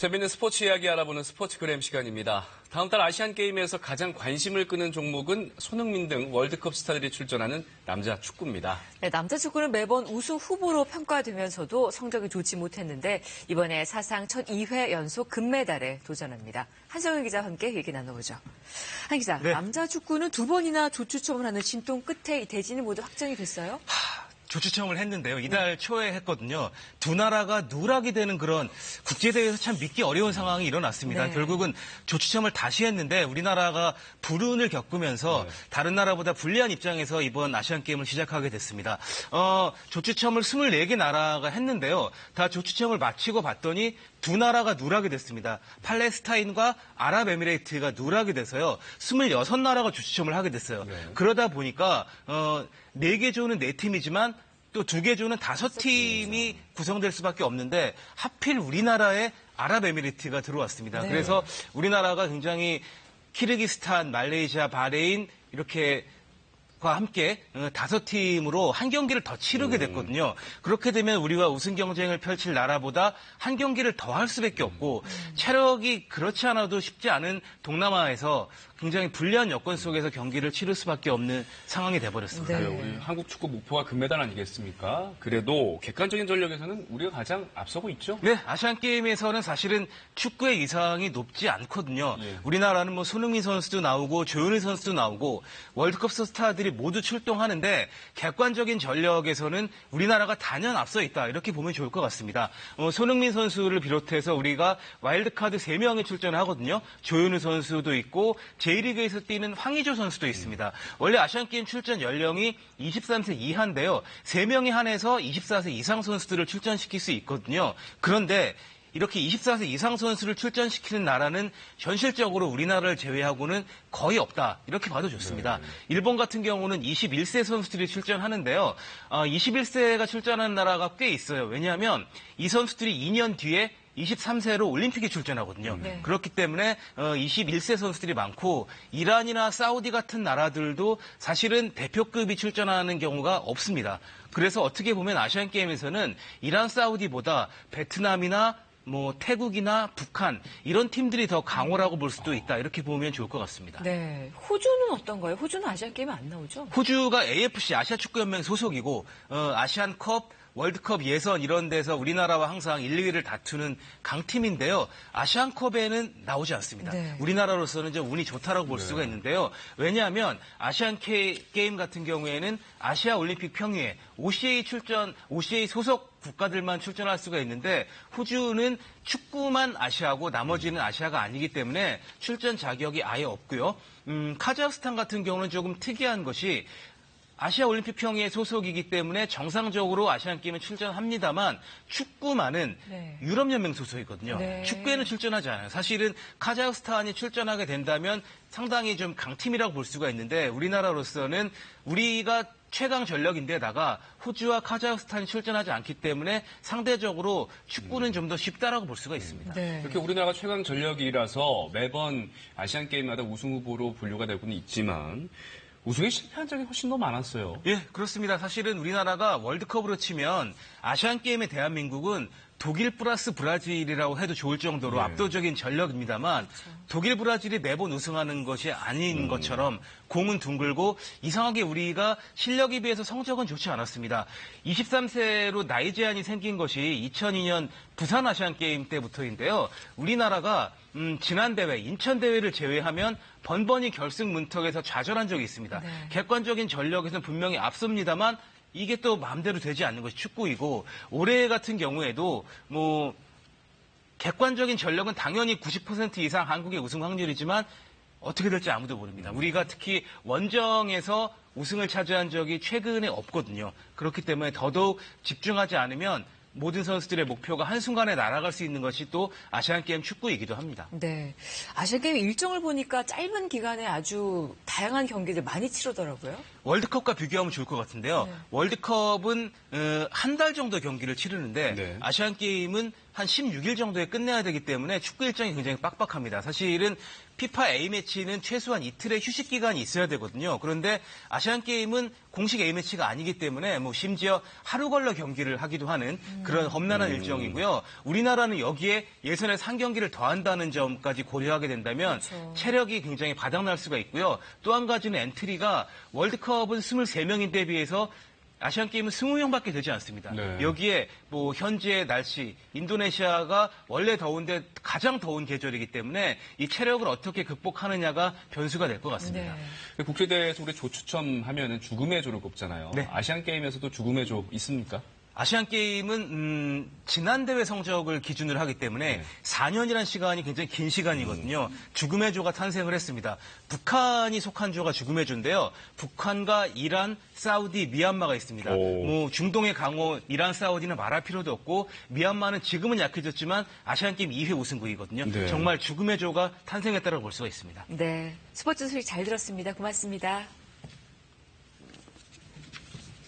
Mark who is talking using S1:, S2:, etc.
S1: 재밌는 스포츠 이야기 알아보는 스포츠그램 시간입니다. 다음 달 아시안게임에서 가장 관심을 끄는 종목은 손흥민 등 월드컵 스타들이 출전하는 남자 축구입니다.
S2: 네, 남자 축구는 매번 우승 후보로 평가되면서도 성적이 좋지 못했는데 이번에 사상 첫 2회 연속 금메달에 도전합니다. 한성현 기자와 함께 얘기 나눠보죠. 한 기자,
S3: 네.
S2: 남자 축구는 두 번이나 조추첨을 하는 진통 끝에 이 대진이 모두 확정이 됐어요?
S3: 조추첨을 했는데요. 이달 초에 했거든요. 두 나라가 누락이 되는 그런 국제대회에서 참 믿기 어려운 상황이 일어났습니다.
S2: 네.
S3: 결국은 조추첨을 다시 했는데 우리나라가 불운을 겪으면서 다른 나라보다 불리한 입장에서 이번 아시안게임을 시작하게 됐습니다. 조추첨을 24개 나라가 했는데요. 다 조추첨을 마치고 봤더니 두 나라가 누락이 됐습니다. 팔레스타인과 아랍에미레이트가 누락이 돼서요. 26나라가 조추첨을 하게 됐어요. 그러다 보니까 4개 조는 4팀이지만 또 2개 조는 5팀이 구성될 수밖에 없는데 하필 우리나라에 아랍에미리트가 들어왔습니다.
S2: 네.
S3: 그래서 우리나라가 굉장히 키르기스탄, 말레이시아, 바레인 이렇게 과 함께 5팀으로 한 경기를 더 치르게 됐거든요. 그렇게 되면 우리가 우승 경쟁을 펼칠 나라보다 한 경기를 더 할 수밖에 없고 체력이 그렇지 않아도 쉽지 않은 동남아에서 굉장히 불리한 여건 속에서 경기를 치를 수밖에 없는 상황이 돼버렸습니다.
S2: 네.
S1: 우리 한국 축구 목표가 금메달 아니겠습니까? 그래도 객관적인 전력에서는 우리가 가장 앞서고 있죠?
S3: 네, 아시안게임에서는 사실은 축구의 위상이 높지 않거든요.
S1: 예.
S3: 우리나라는 뭐 손흥민 선수도 나오고 조현일 선수도 나오고 월드컵 스타들이 모두 출동하는데 객관적인 전력에서는 우리나라가 단연 앞서 있다. 이렇게 보면 좋을 것 같습니다. 손흥민 선수를 비롯해서 우리가 와일드카드 3명이 출전하거든요. 조현일 선수도 있고 J리그에서 뛰는 황의조 선수도 있습니다. 원래 아시안게임 출전 연령이 23세 이하인데요. 3명이 한해서 24세 이상 선수들을 출전시킬 수 있거든요. 그런데 이렇게 24세 이상 선수를 출전시키는 나라는 현실적으로 우리나라를 제외하고는 거의 없다. 이렇게 봐도 좋습니다. 일본 같은 경우는 21세 선수들이 출전하는데요. 21세가 출전하는 나라가 꽤 있어요. 왜냐하면 이 선수들이 2년 뒤에 23세로 올림픽에 출전하거든요.
S2: 네.
S3: 그렇기 때문에 21세 선수들이 많고 이란이나 사우디 같은 나라들도 사실은 대표급이 출전하는 경우가 없습니다. 그래서 어떻게 보면 아시안게임에서는 이란, 사우디보다 베트남이나 태국이나 북한 이런 팀들이 더 강호라고 볼 수도 있다. 이렇게 보면 좋을 것 같습니다.
S2: 네. 호주는 어떤가요? 호주는 아시안게임에 안 나오죠?
S3: 호주가 AFC 아시아축구연맹 소속이고 아시안컵, 월드컵 예선 이런 데서 우리나라와 항상 1, 2위를 다투는 강팀인데요. 아시안컵에는 나오지 않습니다.
S2: 네.
S3: 우리나라로서는 좀 운이 좋다라고 볼 수가 있는데요. 왜냐하면 아시안 게임 같은 경우에는 아시아 올림픽 평의회, OCA 소속 국가들만 출전할 수가 있는데 호주는 축구만 아시아고 나머지는 아시아가 아니기 때문에 출전 자격이 아예 없고요. 카자흐스탄 같은 경우는 조금 특이한 것이 아시아 올림픽 평의회 소속이기 때문에 정상적으로 아시안게임에 출전합니다만 축구만은
S2: 네.
S3: 유럽연맹 소속이거든요.
S2: 네.
S3: 축구에는 출전하지 않아요. 사실은 카자흐스탄이 출전하게 된다면 상당히 좀 강팀이라고 볼 수가 있는데 우리나라로서는 우리가 최강 전력인데다가 호주와 카자흐스탄이 출전하지 않기 때문에 상대적으로 축구는 좀 더 쉽다라고 볼 수가 있습니다.
S2: 네.
S1: 이렇게 우리나라가 최강 전력이라서 매번 아시안게임마다 우승 후보로 분류가 되고는 있지만 우승에 실패한 적이 훨씬 더 많았어요.
S3: 예, 그렇습니다. 사실은 우리나라가 월드컵으로 치면 아시안게임의 대한민국은 독일 플러스 브라질이라고 해도 좋을 정도로 압도적인 전력입니다만 독일, 브라질이 매번 우승하는 것이 아닌 것처럼 공은 둥글고 이상하게 우리가 실력에 비해서 성적은 좋지 않았습니다. 23세로 나이 제한이 생긴 것이 2002년 부산 아시안게임 때부터인데요. 우리나라가 지난 대회, 인천 대회를 제외하면 번번이 결승 문턱에서 좌절한 적이 있습니다.
S2: 네.
S3: 객관적인 전력에서는 분명히 앞섭니다만 이게 또 마음대로 되지 않는 것이 축구이고 올해 같은 경우에도 객관적인 전력은 당연히 90% 이상 한국의 우승 확률이지만 어떻게 될지 아무도 모릅니다. 우리가 특히 원정에서 우승을 차지한 적이 최근에 없거든요. 그렇기 때문에 더더욱 집중하지 않으면 모든 선수들의 목표가 한순간에 날아갈 수 있는 것이 또 아시안게임 축구이기도 합니다.
S2: 네. 아시안게임 일정을 보니까 짧은 기간에 아주 다양한 경기들 많이 치르더라고요.
S3: 월드컵과 비교하면 좋을 것 같은데요.
S2: 네.
S3: 월드컵은 한 달 정도 경기를 치르는데
S1: 네.
S3: 아시안게임은 한 16일 정도에 끝내야 되기 때문에 축구 일정이 굉장히 빡빡합니다. 사실은 피파 A매치는 최소한 이틀의 휴식 기간이 있어야 되거든요. 그런데 아시안게임은 공식 A매치가 아니기 때문에 뭐 심지어 하루 걸러 경기를 하기도 하는 그런 험난한 일정이고요. 우리나라는 여기에 예선에 3경기를 더한다는 점까지 고려하게 된다면
S2: 그렇죠.
S3: 체력이 굉장히 바닥날 수가 있고요. 또 한 가지는 엔트리가 월드컵은 23명인데 비해서 아시안게임은 20명밖에 되지 않습니다.
S1: 네.
S3: 여기에 뭐 현지의 날씨, 인도네시아가 원래 더운데 가장 더운 계절이기 때문에 이 체력을 어떻게 극복하느냐가 변수가 될 것 같습니다.
S2: 네.
S1: 국제대회에서 우리 조 추첨하면은 죽음의 조를 꼽잖아요.
S3: 네.
S1: 아시안게임에서도 죽음의 조 있습니까?
S3: 아시안게임은 지난 대회 성적을 기준으로 하기 때문에
S1: 네.
S3: 4년이라는 시간이 굉장히 긴 시간이거든요. 죽음의 조가 탄생을 했습니다. 북한이 속한 조가 죽음의 조인데요. 북한과 이란, 사우디, 미얀마가 있습니다.
S1: 오.
S3: 뭐 중동의 강호 이란, 사우디는 말할 필요도 없고 미얀마는 지금은 약해졌지만 아시안게임 2회 우승국이거든요.
S1: 네.
S3: 정말 죽음의 조가 탄생했다고 볼 수가 있습니다.
S2: 네. 스포츠 소식 잘 들었습니다. 고맙습니다.